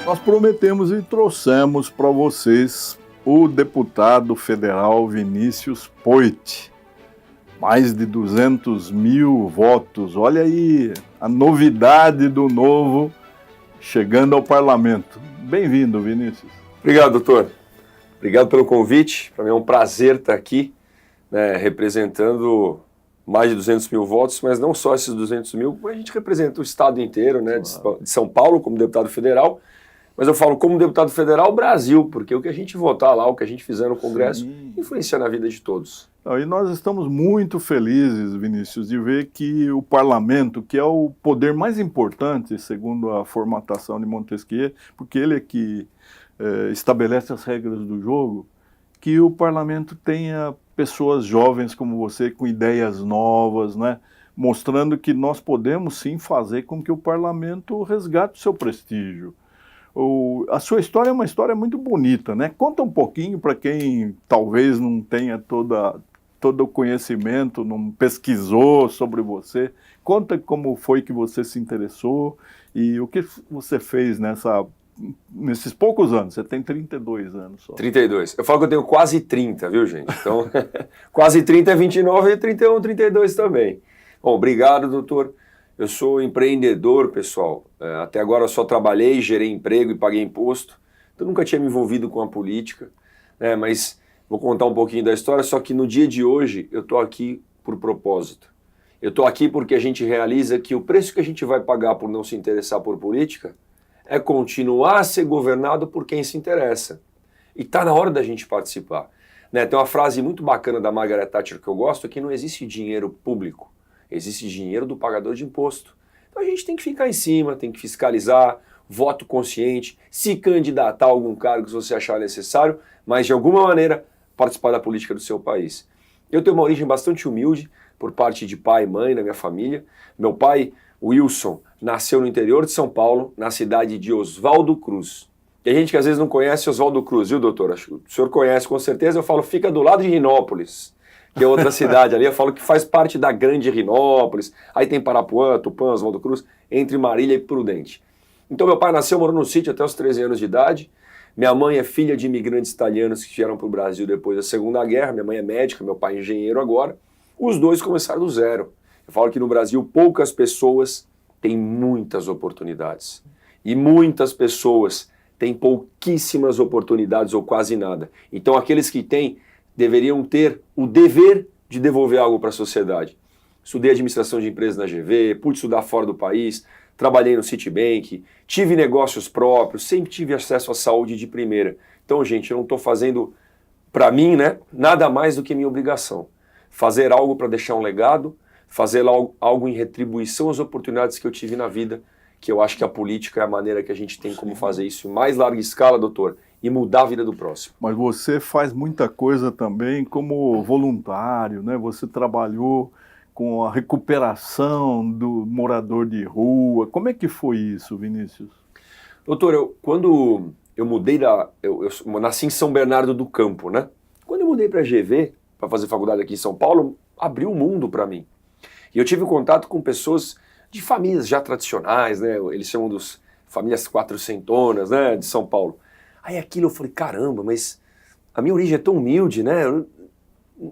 Nós prometemos e trouxemos para vocês o deputado federal Vinícius Poit. Mais de 200 mil votos. Olha aí a novidade do novo chegando ao parlamento. Bem-vindo, Vinícius. Obrigado, doutor. Obrigado pelo convite. Para mim é um prazer estar aqui, representando mais de 200 mil votos, mas não só esses 200 mil, a gente representa o estado inteiro, de São Paulo como deputado federal, mas eu falo como deputado federal Brasil, porque o que a gente votar lá, o que a gente fizer no Congresso, influencia na vida de todos. E nós estamos muito felizes, Vinícius, de ver que o parlamento, que é o poder mais importante, segundo a formatação de Montesquieu, porque ele é que estabelece as regras do jogo, que o parlamento tenha pessoas jovens como você, com ideias novas, mostrando que nós podemos sim fazer com que o parlamento resgate o seu prestígio. A sua história é uma história muito bonita, Conta um pouquinho para quem talvez não tenha todo o conhecimento, não pesquisou sobre você. Conta como foi que você se interessou e o que você fez nesses poucos anos. Você tem 32 anos só. 32. Eu falo que eu tenho quase 30, viu, gente? Então, quase 30 é 29 e 31, 32 também. Bom, obrigado, doutor. Eu sou empreendedor, pessoal. Até agora eu só trabalhei, gerei emprego e paguei imposto. Então, nunca tinha me envolvido com a política, mas vou contar um pouquinho da história, só que no dia de hoje eu estou aqui por propósito. Eu estou aqui porque a gente realiza que o preço que a gente vai pagar por não se interessar por política é continuar a ser governado por quem se interessa. E está na hora da gente participar. Tem uma frase muito bacana da Margaret Thatcher que eu gosto, que não existe dinheiro público, existe dinheiro do pagador de imposto. Então a gente tem que ficar em cima, tem que fiscalizar, voto consciente, se candidatar a algum cargo se você achar necessário, mas de alguma maneira participar da política do seu país. Eu tenho uma origem bastante humilde, por parte de pai e mãe na minha família. Meu pai, Wilson, nasceu no interior de São Paulo, na cidade de Oswaldo Cruz. Tem gente que às vezes não conhece Oswaldo Cruz, viu, doutor? Acho que o senhor conhece com certeza. Eu falo, fica do lado de Rinópolis, que é outra cidade ali. Eu falo que faz parte da grande Rinópolis. Aí tem Parapuã, Tupã, Oswaldo Cruz, entre Marília e Prudente. Então meu pai nasceu, morou no sítio até os 13 anos de idade. Minha mãe é filha de imigrantes italianos que vieram para o Brasil depois da Segunda Guerra. Minha mãe é médica, meu pai é engenheiro agora. Os dois começaram do zero. Eu falo que no Brasil poucas pessoas têm muitas oportunidades. E muitas pessoas têm pouquíssimas oportunidades ou quase nada. Então aqueles que têm deveriam ter o dever de devolver algo para a sociedade. Estudei administração de empresas na GV, pude estudar fora do país, trabalhei no Citibank, tive negócios próprios, sempre tive acesso à saúde de primeira. Então, gente, eu não estou fazendo, para mim, nada mais do que minha obrigação. Fazer algo para deixar um legado, fazer algo em retribuição às oportunidades que eu tive na vida, que eu acho que a política é a maneira que a gente tem como fazer isso em mais larga escala, doutor, e mudar a vida do próximo. Mas você faz muita coisa também como voluntário, Você trabalhou com a recuperação do morador de rua. Como é que foi isso, Vinícius? Doutor, quando eu mudei eu nasci em São Bernardo do Campo, Quando eu mudei para a GV, para fazer faculdade aqui em São Paulo, abriu o mundo para mim. E eu tive contato com pessoas de famílias já tradicionais, Eles chamam dos famílias quatrocentonas, de São Paulo. Aí aquilo eu falei, caramba, mas a minha origem é tão humilde, Eu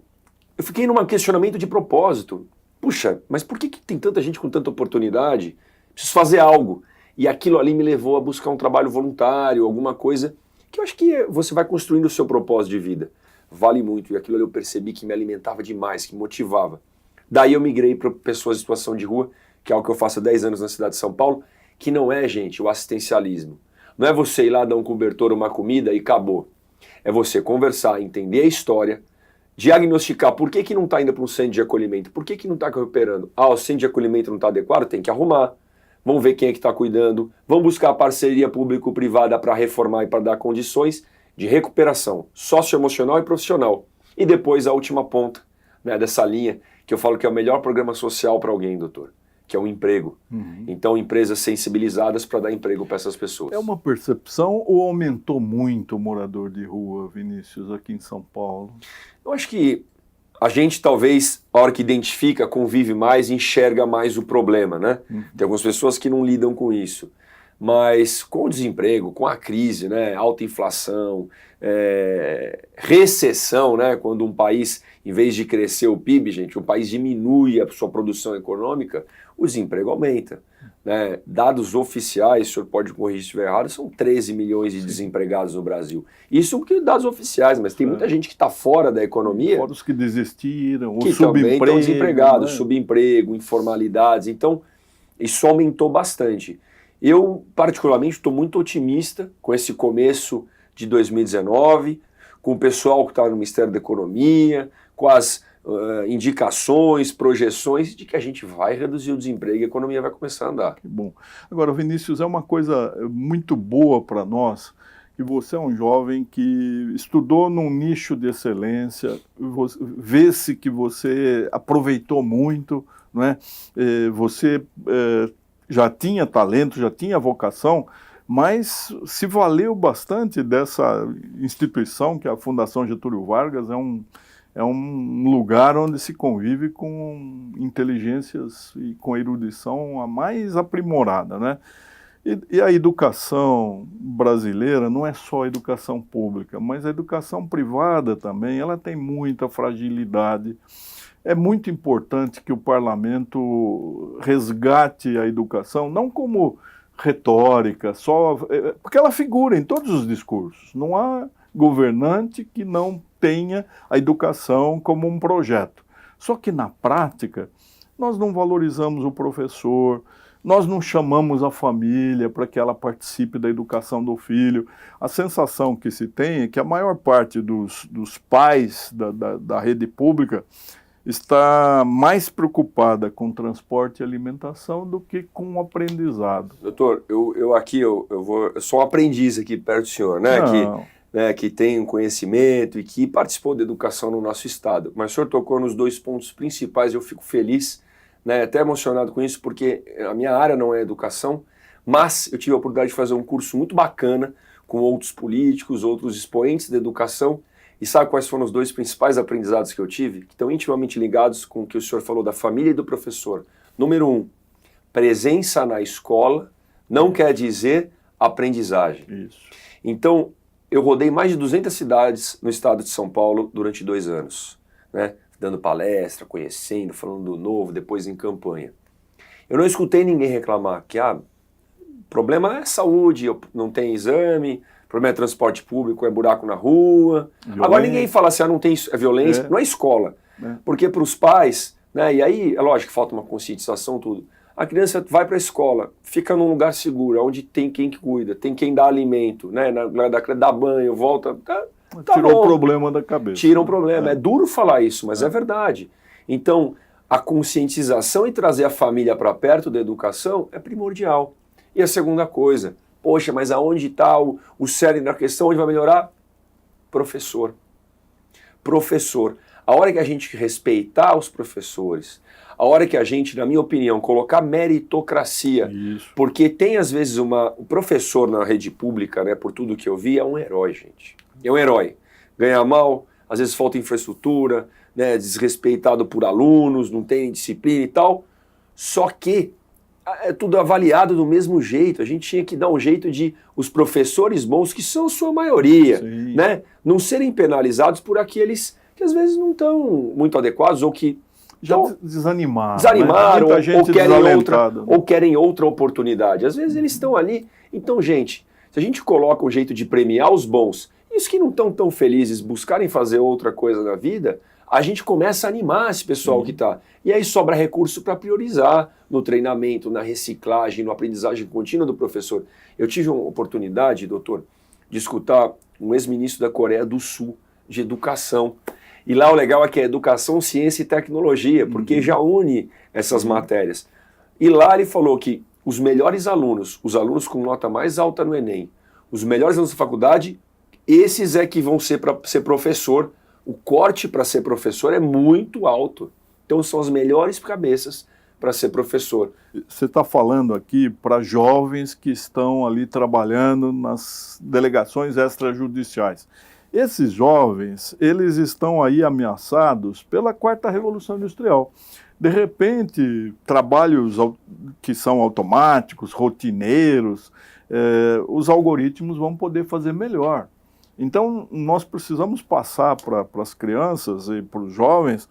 fiquei num questionamento de propósito. Puxa, mas por que tem tanta gente com tanta oportunidade? Preciso fazer algo. E aquilo ali me levou a buscar um trabalho voluntário, alguma coisa que eu acho que você vai construindo o seu propósito de vida. Vale muito. E aquilo ali eu percebi que me alimentava demais, que me motivava. Daí eu migrei para pessoas em situação de rua, que é algo que eu faço há 10 anos na cidade de São Paulo, que não é, gente, o assistencialismo. Não é você ir lá dar um cobertor, uma comida e acabou. É você conversar, entender a história, diagnosticar por que não está indo para um centro de acolhimento, por que não está recuperando. O centro de acolhimento não está adequado, tem que arrumar. Vamos ver quem é que está cuidando, vamos buscar parceria público-privada para reformar e para dar condições de recuperação socioemocional e profissional. E depois a última ponta dessa linha, que eu falo que é o melhor programa social para alguém, doutor, que é o emprego. Então, empresas sensibilizadas para dar emprego para essas pessoas. É uma percepção ou aumentou muito o morador de rua, Vinícius, aqui em São Paulo? Eu acho que a gente talvez, a hora que identifica, convive mais, enxerga mais o problema, Tem algumas pessoas que não lidam com isso. Mas com o desemprego, com a crise, né, alta inflação, recessão, né, quando um país, em vez de crescer o PIB, gente, o país diminui a sua produção econômica, o desemprego aumenta. Né? Dados oficiais, o senhor pode corrigir se estiver errado, são 13 milhões de desempregados no Brasil. Isso porque dados oficiais, mas tem muita gente que está fora da economia. Fora os que desistiram, que também estão desempregados, subemprego, informalidades. Então, isso aumentou bastante. Eu, particularmente, estou muito otimista com esse começo de 2019, com o pessoal que está no Ministério da Economia, com as indicações, projeções de que a gente vai reduzir o desemprego e a economia vai começar a andar. Que bom. Agora, Vinícius, é uma coisa muito boa para nós, que você é um jovem que estudou num nicho de excelência, vê-se que você aproveitou muito, não é? Você já tinha talento, já tinha vocação, mas se valeu bastante dessa instituição, que é a Fundação Getúlio Vargas, é um lugar onde se convive com inteligências e com erudição a mais aprimorada, né? E a educação brasileira não é só a educação pública, mas a educação privada também, ela tem muita fragilidade. É muito importante que o parlamento resgate a educação, não como retórica, porque ela figura em todos os discursos. Não há governante que não tenha a educação como um projeto. Só que na prática, nós não valorizamos o professor, nós não chamamos a família para que ela participe da educação do filho. A sensação que se tem é que a maior parte dos pais da rede pública está mais preocupada com transporte e alimentação do que com o aprendizado. Doutor, eu sou um aprendiz aqui perto do senhor, né? Que tem um conhecimento e que participou da educação no nosso estado. Mas o senhor tocou nos dois pontos principais, eu fico feliz, né, até emocionado com isso, porque a minha área não é educação, mas eu tive a oportunidade de fazer um curso muito bacana com outros políticos, outros expoentes da educação, e sabe quais foram os dois principais aprendizados que eu tive? Que estão intimamente ligados com o que o senhor falou da família e do professor. Número 1, presença na escola não quer dizer aprendizagem. Isso. Então, eu rodei mais de 200 cidades no estado de São Paulo durante 2 anos, né? Dando palestra, conhecendo, falando do novo, depois em campanha. Eu não escutei ninguém reclamar que o problema é saúde, não tem exame, o problema é transporte público, é buraco na rua. Violência. Agora ninguém fala assim, não tem violência, não é escola. Porque para os pais, né, e aí é lógico que falta uma conscientização, tudo. A criança vai para a escola, fica num lugar seguro, onde tem quem que cuida, tem quem dá alimento, né, dá banho, volta, tirou o problema da cabeça. Tira um problema. É duro falar isso, mas é verdade. Então, a conscientização e trazer a família para perto da educação é primordial. E a segunda coisa, poxa, mas aonde está o cerne da questão, onde vai melhorar? Professor. Professor. A hora que a gente respeitar os professores, a hora que a gente, na minha opinião, colocar meritocracia, porque tem às vezes o professor na rede pública, né, por tudo que eu vi, é um herói, gente. É um herói. Ganha mal, às vezes falta infraestrutura, né, desrespeitado por alunos, não tem disciplina e tal. Só que é tudo avaliado do mesmo jeito. A gente tinha que dar um jeito de os professores bons, que são sua maioria, né, não serem penalizados por aqueles que às vezes não estão muito adequados ou que já desanimaram, ou querem outra oportunidade. Às vezes eles estão ali. Então, gente, se a gente coloca um jeito de premiar os bons e os que não estão tão felizes buscarem fazer outra coisa na vida, a gente começa a animar esse pessoal que está. E aí sobra recurso para priorizar no treinamento, na reciclagem, na aprendizagem contínua do professor. Eu tive uma oportunidade, doutor, de escutar um ex-ministro da Coreia do Sul de educação. E lá o legal é que é educação, ciência e tecnologia, porque já une essas matérias. E lá ele falou que os melhores alunos, os alunos com nota mais alta no Enem, os melhores alunos da faculdade, esses é que vão ser para ser professor. O corte para ser professor é muito alto. Então são as melhores cabeças para ser professor. Você está falando aqui para jovens que estão ali trabalhando nas delegações extrajudiciais. Esses jovens, eles estão aí ameaçados pela 4ª Revolução Industrial. De repente, trabalhos que são automáticos, rotineiros, os algoritmos vão poder fazer melhor. Então, nós precisamos passar para as crianças e para os jovens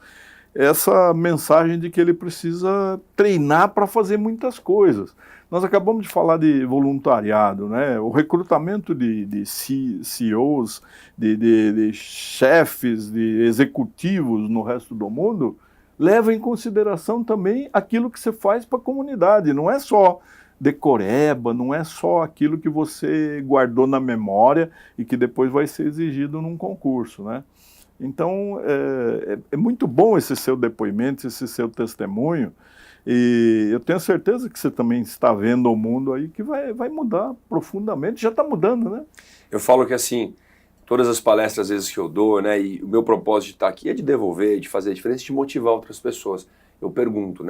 essa mensagem de que ele precisa treinar para fazer muitas coisas. Nós acabamos de falar de voluntariado, né? O recrutamento de CEOs, de chefes, de executivos no resto do mundo, leva em consideração também aquilo que você faz para a comunidade. Não é só decoreba, não é só aquilo que você guardou na memória e que depois vai ser exigido num concurso, né? Então, é muito bom esse seu depoimento, esse seu testemunho, e eu tenho certeza que você também está vendo o mundo aí que vai mudar profundamente, já está mudando, né? Eu falo que assim, todas as palestras às vezes que eu dou, né, e o meu propósito de estar aqui é de devolver, de fazer a diferença, de motivar outras pessoas. Eu pergunto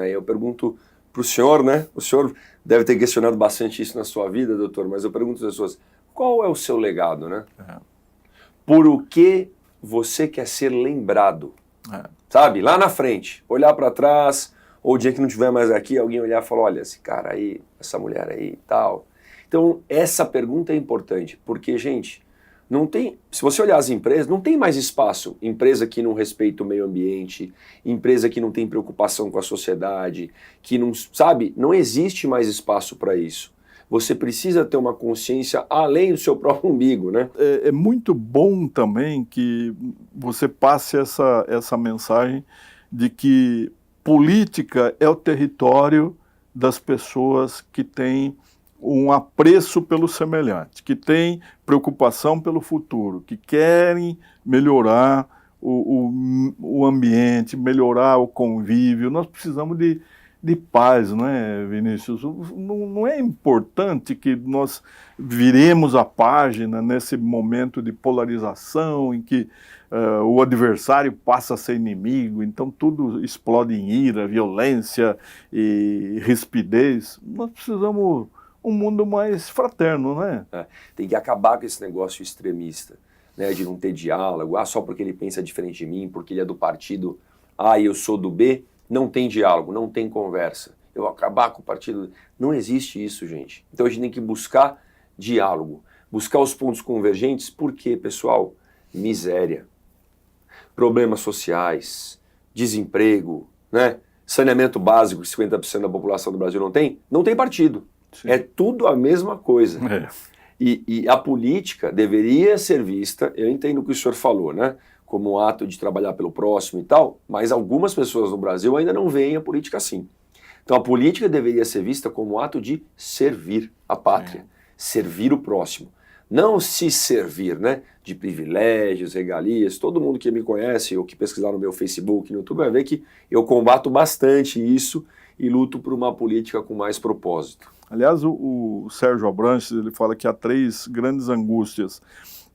para o senhor, né, o senhor deve ter questionado bastante isso na sua vida, doutor, mas eu pergunto às pessoas, qual é o seu legado, né? Por o que você quer ser lembrado, sabe? Lá na frente, olhar para trás, ou o dia que não estiver mais aqui, alguém olhar e falar, olha, esse cara aí, essa mulher aí e tal. Então, essa pergunta é importante, porque, gente, não tem, se você olhar as empresas, não tem mais espaço. Empresa que não respeita o meio ambiente, empresa que não tem preocupação com a sociedade, que não, sabe? Não existe mais espaço para isso. Você precisa ter uma consciência além do seu próprio umbigo, né? É muito bom também que você passe essa mensagem de que política é o território das pessoas que têm um apreço pelo semelhante, que têm preocupação pelo futuro, que querem melhorar o ambiente, melhorar o convívio. Nós precisamos de paz, não é, Vinícius? Não é importante que nós viremos a página nesse momento de polarização em que o adversário passa a ser inimigo, então tudo explode em ira, violência e rispidez. Nós precisamos um mundo mais fraterno, né? Tem que acabar com esse negócio extremista, né, de não ter diálogo, só porque ele pensa diferente de mim, porque ele é do partido A e eu sou do B. Não tem diálogo, não tem conversa. Eu vou acabar com o partido. Não existe isso, gente. Então a gente tem que buscar diálogo, buscar os pontos convergentes, porque, pessoal, miséria, problemas sociais, desemprego, né? Saneamento básico, que 50% da população do Brasil não tem partido. Sim. É tudo a mesma coisa. E a política deveria ser vista, eu entendo o que o senhor falou, né? Como um ato de trabalhar pelo próximo e tal, mas algumas pessoas no Brasil ainda não veem a política assim. Então a política deveria ser vista como um ato de servir a pátria, servir o próximo. Não se servir, né, de privilégios, regalias. Todo mundo que me conhece ou que pesquisar no meu Facebook, no YouTube, vai ver que eu combato bastante isso e luto por uma política com mais propósito. Aliás, o Sérgio Abranches, ele fala que há 3 grandes angústias.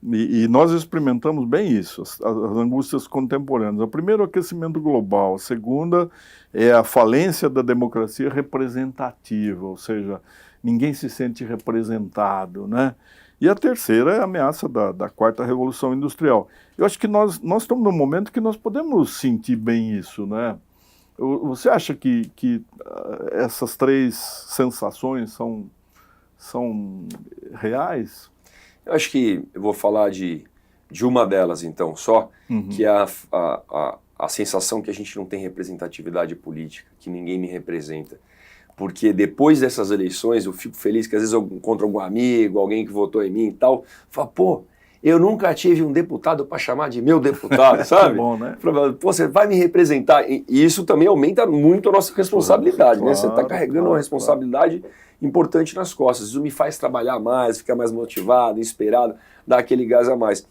E nós experimentamos bem isso, as angústias contemporâneas. A primeira é o aquecimento global, a segunda é a falência da democracia representativa, ou seja, ninguém se sente representado, né? E a terceira é a ameaça da 4ª Revolução Industrial. Eu acho que nós estamos num momento que nós podemos sentir bem isso, né? Você acha que essas 3 sensações são reais? Eu acho que eu vou falar de uma delas, então, só, que é a sensação que a gente não tem representatividade política, que ninguém me representa. Porque depois dessas eleições, eu fico feliz que às vezes eu encontro algum amigo, alguém que votou em mim e tal, fala, pô, eu nunca tive um deputado para chamar de meu deputado, sabe? Bom, né? Pô, você vai me representar. E isso também aumenta muito a nossa responsabilidade, né? Você está carregando uma responsabilidade importante nas costas. Isso me faz trabalhar mais, ficar mais motivado, inspirado, dar aquele gás a mais.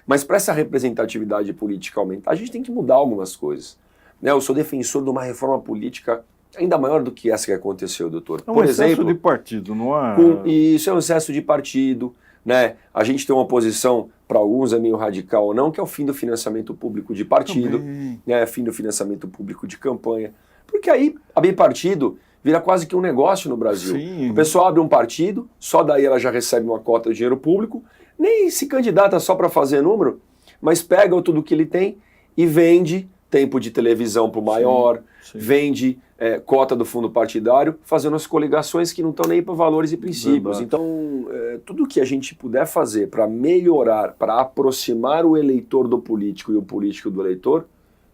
Mas para essa representatividade política aumentar, a gente tem que mudar algumas coisas. Né? Eu sou defensor de uma reforma política ainda maior do que essa que aconteceu, doutor. É um excesso de partido, não é? Isso é um excesso de partido. Né? A gente tem uma posição, para alguns é meio radical ou não, que é o fim do financiamento público de partido, né? Fim do financiamento público de campanha. Porque aí, abrir partido vira quase que um negócio no Brasil. Sim. O pessoal abre um partido, só daí ela já recebe uma cota de dinheiro público, nem se candidata só para fazer número, mas pega tudo que ele tem e vende tempo de televisão para o maior, sim. vende cota do fundo partidário, fazendo as coligações que não estão nem para valores e princípios. Verdade. Então, tudo que a gente puder fazer para melhorar, para aproximar o eleitor do político e o político do eleitor,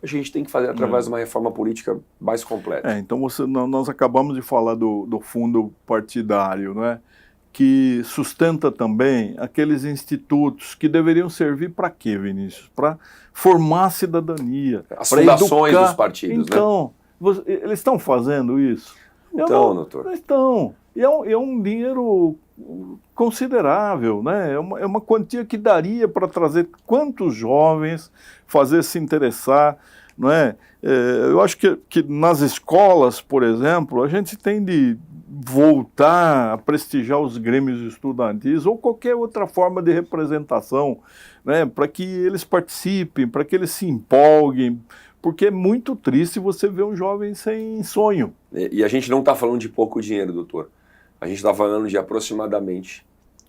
a gente tem que fazer através de uma reforma política mais completa. Então nós acabamos de falar do fundo partidário, né? Que sustenta também aqueles institutos que deveriam servir para quê, Vinícius? Para formar a cidadania. As fundações educar. dos partidos, então, né? Eles estão fazendo isso? Então, doutor. Estão. E é um dinheiro considerável, né? É uma quantia que daria para trazer quantos jovens, fazer se interessar, não é? Eu acho que nas escolas, por exemplo, a gente tem de voltar a prestigiar os grêmios estudantis ou qualquer outra forma de representação, né? Para que eles participem, para que eles se empolguem, porque é muito triste você ver um jovem sem sonho. E a gente não está falando de pouco dinheiro, doutor. A gente está falando de aproximadamente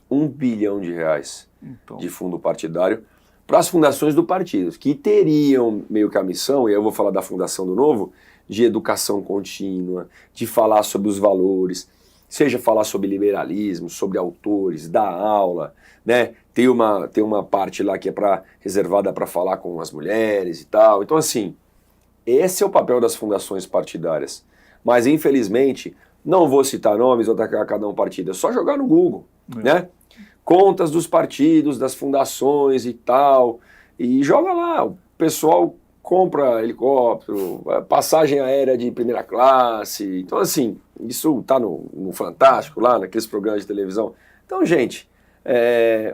R$1 bilhão de fundo partidário para as fundações do partido, que teriam meio que a missão, e eu vou falar da Fundação do Novo, de educação contínua, de falar sobre os valores, seja falar sobre liberalismo, sobre autores, dar aula, né? Tem uma parte lá que é reservada para falar com as mulheres e tal. Então, assim, esse é o papel das fundações partidárias. Mas, infelizmente, não vou citar nomes ou atacar cada um partido, é só jogar no Google, né? Contas dos partidos, das fundações e tal, e joga lá, o pessoal compra helicóptero, passagem aérea de primeira classe. Então, assim, isso tá no Fantástico, lá naqueles programas de televisão. Então, gente,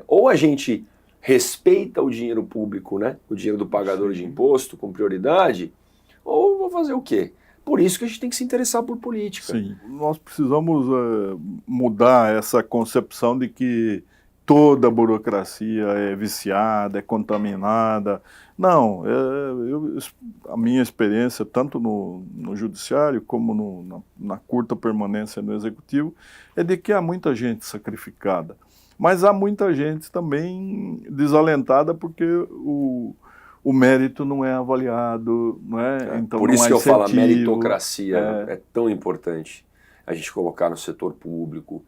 ou a gente respeita o dinheiro público, né? O dinheiro do pagador de imposto com prioridade, ou vou fazer o quê? Por isso que a gente tem que se interessar por política. Sim, nós precisamos mudar essa concepção de que toda a burocracia é viciada, é contaminada. Não, a minha experiência, tanto no judiciário como na curta permanência no executivo, é de que há muita gente sacrificada. Mas há muita gente também desalentada porque o mérito não é avaliado, não é? Então, por isso não há que eu falo, a incentivo. meritocracia é tão importante a gente colocar no setor público,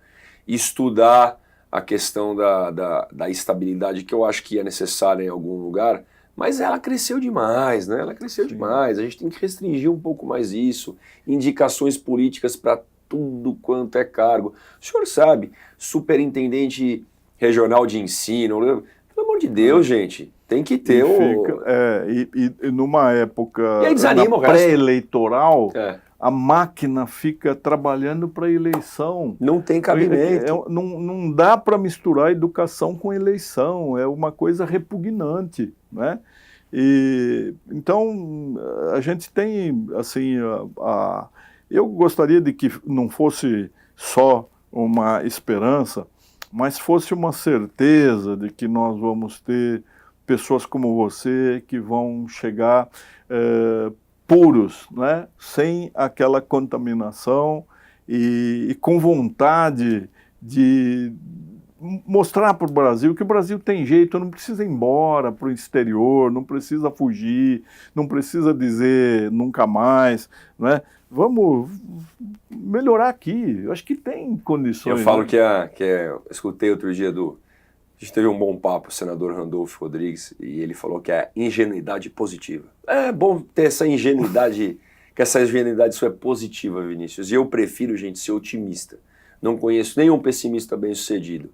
estudar a questão da estabilidade, que eu acho que é necessária em algum lugar, mas ela cresceu demais, né? Ela cresceu demais, a gente tem que restringir um pouco mais isso, indicações políticas para tudo quanto é cargo. O senhor sabe, superintendente regional de ensino, pelo amor de Deus, gente, tem que ter e numa época pré-eleitoral, a máquina fica trabalhando para eleição. Não tem cabimento. Não dá para misturar educação com eleição, é uma coisa repugnante, né? Então, a gente tem, assim, eu gostaria de que não fosse só uma esperança, mas fosse uma certeza de que nós vamos ter pessoas como você que vão chegar puros, né? Sem aquela contaminação e com vontade de mostrar para o Brasil que o Brasil tem jeito, não precisa ir embora para o exterior, não precisa fugir, não precisa dizer nunca mais, né? Vamos melhorar aqui, eu acho que tem condições. Eu falo eu escutei outro dia a gente teve um bom papo, o senador Randolfo Rodrigues, e ele falou que é ingenuidade positiva. É bom ter essa ingenuidade, que essa ingenuidade isso é positiva, Vinícius. E eu prefiro, gente, ser otimista. Não conheço nenhum pessimista bem-sucedido.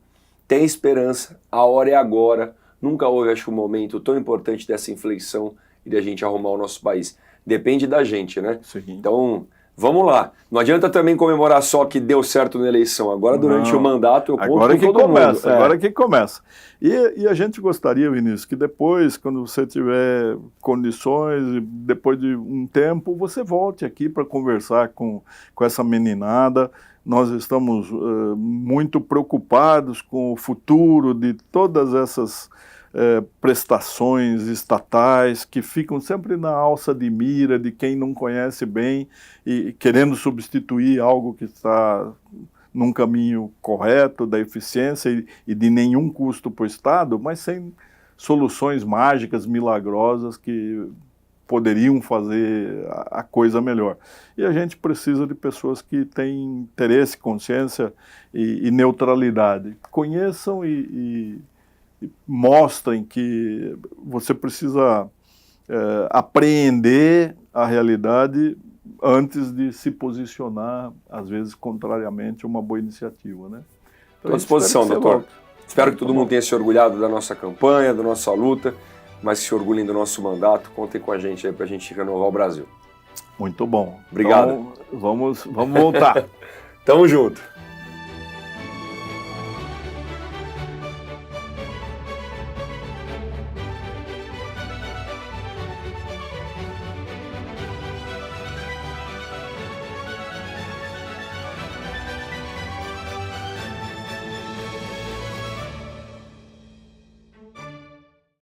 Tem esperança, a hora é agora. Nunca houve, acho que, um momento tão importante dessa inflexão e de a gente arrumar o nosso país. Depende da gente, né? Sim. Então, vamos lá. Não adianta também comemorar só que deu certo na eleição. Agora, durante o mandato, eu conto agora com que todo começa, mundo. Agora que começa. E a gente gostaria, Vinícius, que depois, quando você tiver condições, depois de um tempo, você volte aqui para conversar com essa meninada. Nós estamos muito preocupados com o futuro de todas essas prestações estatais que ficam sempre na alça de mira de quem não conhece bem e querendo substituir algo que está num caminho correto da eficiência e de nenhum custo para o Estado, mas sem soluções mágicas, milagrosas que poderiam fazer a coisa melhor. E a gente precisa de pessoas que têm interesse, consciência e neutralidade. Conheçam e mostrem que você precisa apreender a realidade antes de se posicionar, às vezes, contrariamente a uma boa iniciativa, né? Então, Estou à disposição, doutor. Espero que todo Tá bom. mundo tenha se orgulhado da nossa campanha, da nossa luta, mas se orgulhem do nosso mandato. Contem com a gente aí para a gente renovar o Brasil. Muito bom. Obrigado. Então, vamos voltar. Tamo junto.